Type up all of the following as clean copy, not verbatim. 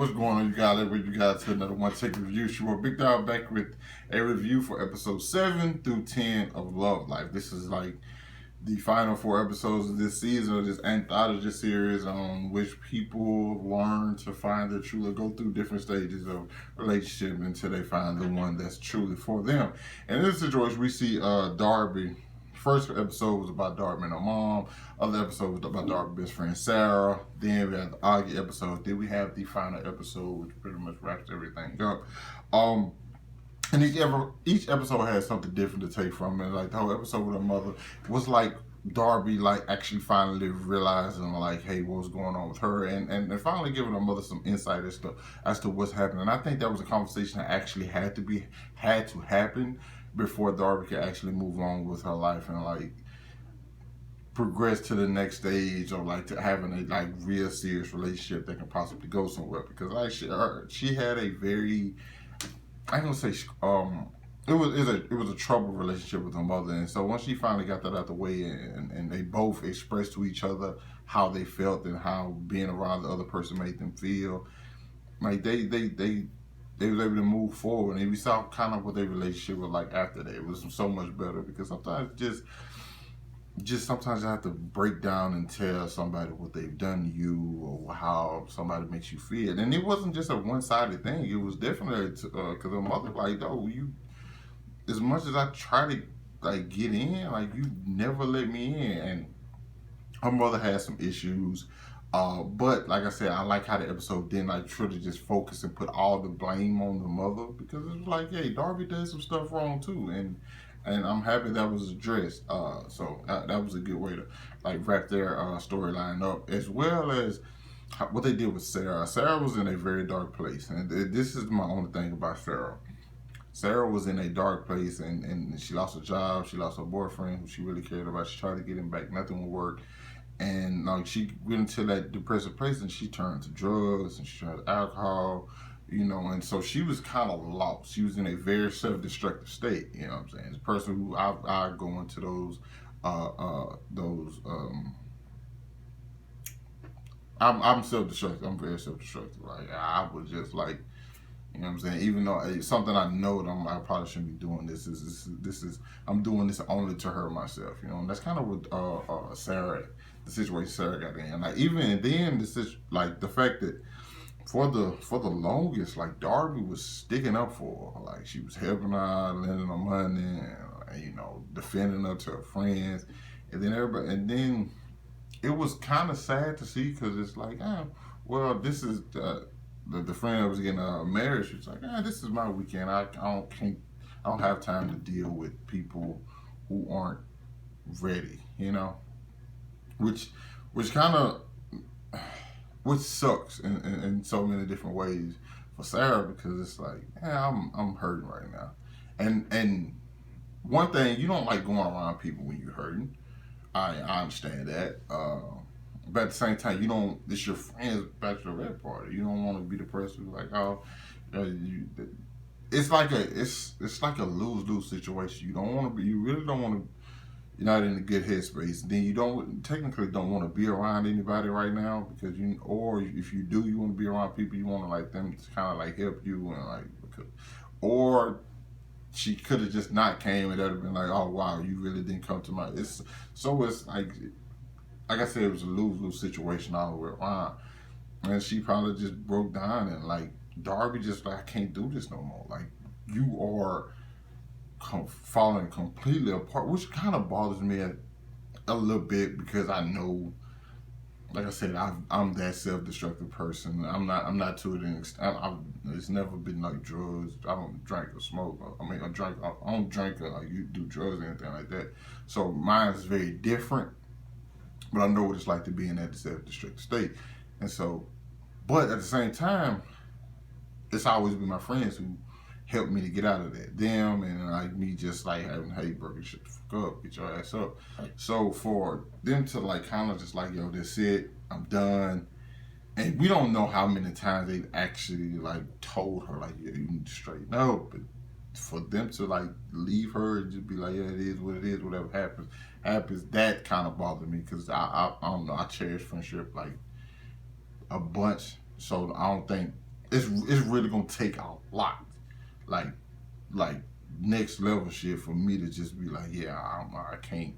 what's going on, you guys? Everybody, you guys to another One Take Review. Sure, Big Dog back with a review for episode 7 through 10 of Love Life. This is like the final 4 episodes of this season, of this anthology series on which people learn to find their true love, go through different stages of relationship until they find the one that's truly for them. And in this situation, we see Darby. First episode was about Darby and her mom. Other episode was about Darby's best friend Sarah. Then we had the Augie episode. Then we have the final episode, which pretty much wraps everything up. And each episode has something different to take from it. Like the whole episode with her mother was like Darby actually finally realizing hey, what's going on with her, and finally giving her mother some insight as to what's happening. And I think that was a conversation that actually had to happen before Darby could actually move on with her life and progress to the next stage of to having a real serious relationship that can possibly go somewhere. Because she had a very, I ain't gonna say it was a troubled relationship with her mother, and so once she finally got that out the way and they both expressed to each other how they felt and how being around the other person made them feel, they was able to move forward, and we saw kind of what their relationship was like after that. It was so much better because sometimes sometimes you have to break down and tell somebody what they've done to you or how somebody makes you feel. And it wasn't just a one-sided thing. It was definitely because her mother you, as much as I try to get in, you never let me in. And her mother had some issues. But like I said, I like how the episode didn't truly just focus and put all the blame on the mother, because it was hey, Darby did some stuff wrong too, and I'm happy that was addressed. So that was a good way to wrap their storyline up, as well as what they did with Sarah. Sarah was in a very dark place, and this is my only thing about Sarah. Sarah was in a dark place, and she lost her job, she lost her boyfriend who she really cared about. She tried to get him back, nothing would work. And she went into that depressive place, and she turned to drugs and she turned to alcohol, and so she was kind of lost. She was in a very self-destructive state, you know what I'm saying? The person who I go into those I'm self-destructive. I'm very self-destructive. I would just you know what I'm saying? Even though it's something I know that I probably shouldn't be doing this is I'm doing this only to hurt myself, and that's kind of what Sarah, the situation Sarah got in. Even then, the fact that for the longest, Darby was sticking up for her. She was helping her, lending her money, and defending her to her friends, and then it was kind of sad to see, because it's well, this is the friend that was getting married. She was this is my weekend. I don't have time to deal with people who aren't ready, which sucks in so many different ways for Sarah, because it's I'm hurting right now, and one thing, you don't like going around people when you're hurting. I understand that. But at the same time, it's your friend's bachelorette party. You don't want to be the person who's it's like a lose-lose situation. You really don't want to. You're not in a good headspace. Then you technically don't want to be around anybody right now, because or if you do, you want to be around people you want to them to kind of help you, and or she could have just not came, and that would have been oh wow, you really didn't come to my. It's like I said, it was a lose-lose situation all the way around, and she probably just broke down, and Darby just I can't do this no more. You are falling completely apart, which kind of bothers me a little bit, because I know, like I said, I'm that self-destructive person. I'm not to an extent. It's never been drugs. I don't drink or smoke. I don't drink or you do drugs or anything like that. So mine is very different. But I know what it's like to be in that self-destructive state. And so, but at the same time, it's always been my friends who helped me to get out of that. Them and me just having, hey, bro, shut the fuck up, get your ass up. So for them to kind of just yo, that's it, I'm done. And we don't know how many times they've actually told her yeah, you need to straighten up. But for them to leave her and just be yeah, it is what it is, whatever happens, that kind of bothered me, because I don't know, I cherish friendship a bunch. So I don't think it's really gonna take a lot, like like next level shit for me to just be like, yeah, I can't.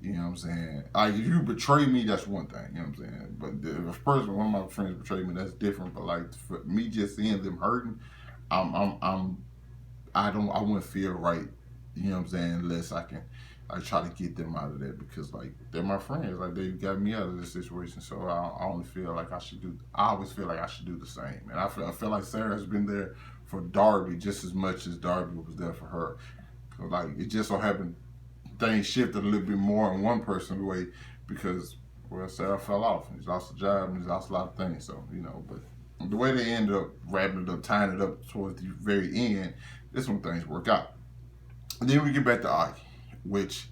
You know what I'm saying? Like, if you betray me, that's one thing. You know what I'm saying? But if a person, one of my friends betrayed me, that's different. But like, for me just seeing them hurting, I wouldn't feel right. You know what I'm saying? Unless I can, like, try to get them out of there, because like they're my friends. Like, they got me out of this situation. So I only feel like I should do. I always feel like I should do the same. And I feel like Sarah has been there for Darby just as much as Darby was there for her. So like, it just so happened things shifted a little bit more in one person's way, because, well, Sarah fell off. He lost a job and he lost a lot of things. So, you know, but the way they ended up wrapping it up, tying it up towards the very end, this when things work out. And then we get back to Augie, which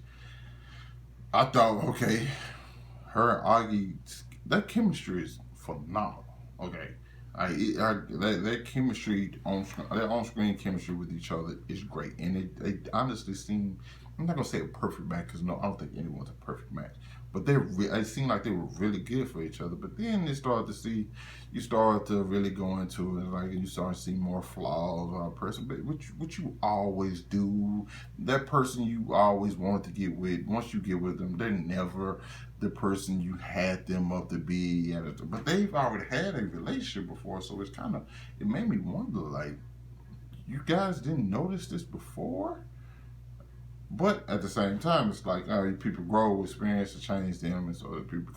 I thought, okay, her and Augie, that chemistry is phenomenal. Okay. Their chemistry their on-screen chemistry with each other is great, and they honestly seem. I'm not gonna say a perfect match, because no, I don't think anyone's a perfect match. But it seemed like they were really good for each other. But then you start to really go into it, like, you start to see more flaws on a person, but which you always do. That person you always wanted to get with, once you get with them, they're never the person you had them up to be. But they've already had a relationship before, so it made me wonder, like, you guys didn't notice this before? But at the same time, it's like, all right, people grow, experience to change them, and so people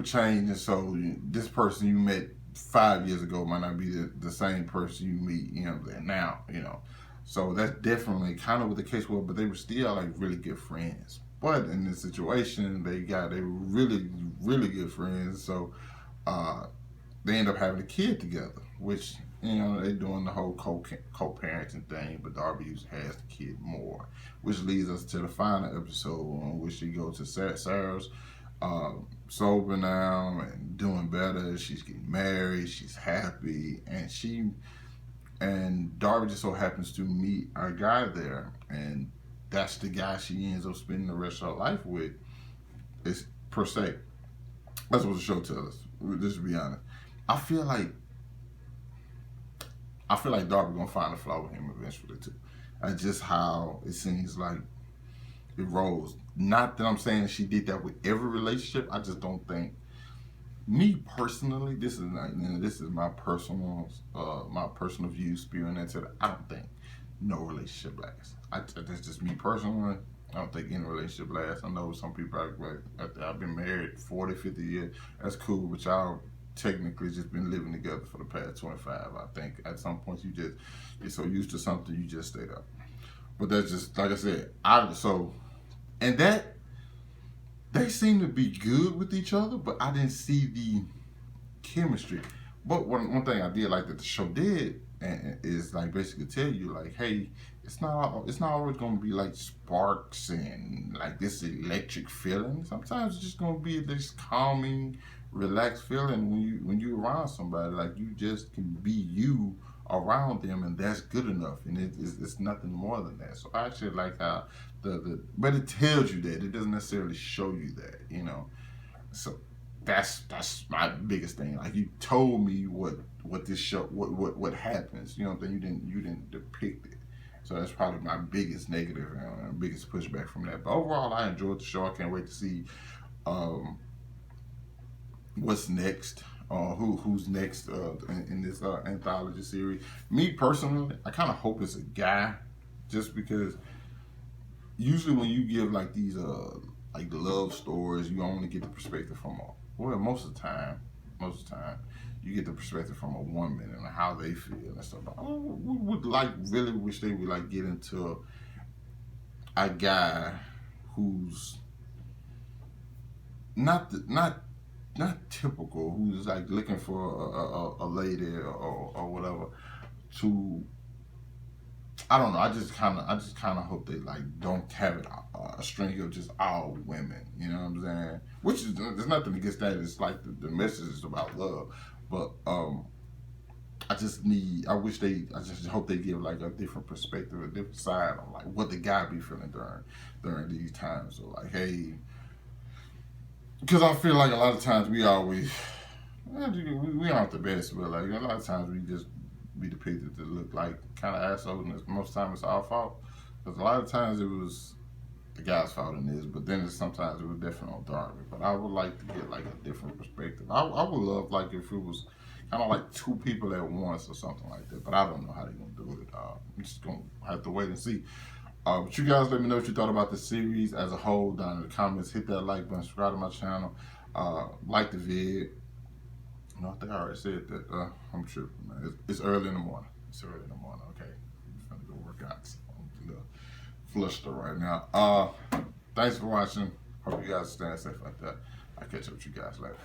change, and so this person you met 5 years ago might not be the same person you meet, you know, now, you know. So that's definitely kind of what the case was, but they were still like really good friends. But in this situation, they were really, really good friends. So they end up having a kid together, which, you know, they're doing the whole co-parenting thing, but Darby has the kid more, which leads us to the final episode, on which she goes to Sarah's sober now and doing better. She's getting married, she's happy, and Darby just so happens to meet our guy there, and that's the guy she ends up spending the rest of her life with. It's per se. That's what the show tells us. Just to be honest, I feel like Darby gonna find a flaw with him eventually too. That's just how it seems like it rolls. Not that I'm saying she did that with every relationship. I just don't think. Me personally, this is my personal view spewing into it. I don't think no relationship lasts. That's just me personally. I don't think any relationship lasts. I know some people I've been married 40, 50 years. That's cool, but y'all technically just been living together for the past 25. I think at some point you're so used to something, you just stayed up. But that's just, like I said, and that they seem to be good with each other, but I didn't see the chemistry. But one thing I did like that the show did, and is like basically tell you, like, hey, it's not always gonna be like sparks and like this electric feeling. Sometimes it's just gonna be this calming, relaxed feeling when you around somebody. Like, you just can be you around them, and that's good enough, and it's nothing more than that. So I actually like how but it tells you that, it doesn't necessarily show you that, you know. So that's my biggest thing. Like, you told me what this show, what happens, you know. Then you didn't depict it. So that's probably my biggest negative and biggest pushback from that. But overall, I enjoyed the show. I can't wait to see what's next. Who's next in this anthology series. Me personally, I kind of hope it's a guy, just because usually when you give like these like love stories, you only get the perspective from most of the time you get the perspective from a woman and how they feel and stuff. I would really wish they would like get into a guy who's not typical, who's like looking for a lady or whatever. I don't know. I just kind of hope they like don't have it a string of just all women. You know what I'm saying? Which is, there's nothing against that. It's like the message is about love, but I just hope they give like a different perspective, a different side on like what the guy be feeling during these times. So like, hey, because I feel like a lot of times we always We aren't the best, but like a lot of times we just be depicted to look like kind of assholes, and most of the time it's our fault. Because a lot of times it was the guy's fault in this, but then sometimes it was definitely on Darby. But I would like to get like a different perspective. I would love like if it was kind of like two people at once or something like that. But I don't know how they're gonna do it. I'm just gonna have to wait and see. But you guys let me know what you thought about the series as a whole down in the comments. Hit that like button, subscribe to my channel, like the vid. No, I think I already said that. I'm tripping, man. It's early in the morning. It's early in the morning, okay? I'm finna go work out. So I'm a little flustered right now. Thanks for watching. Hope you guys stay safe like that. I'll catch up with you guys later.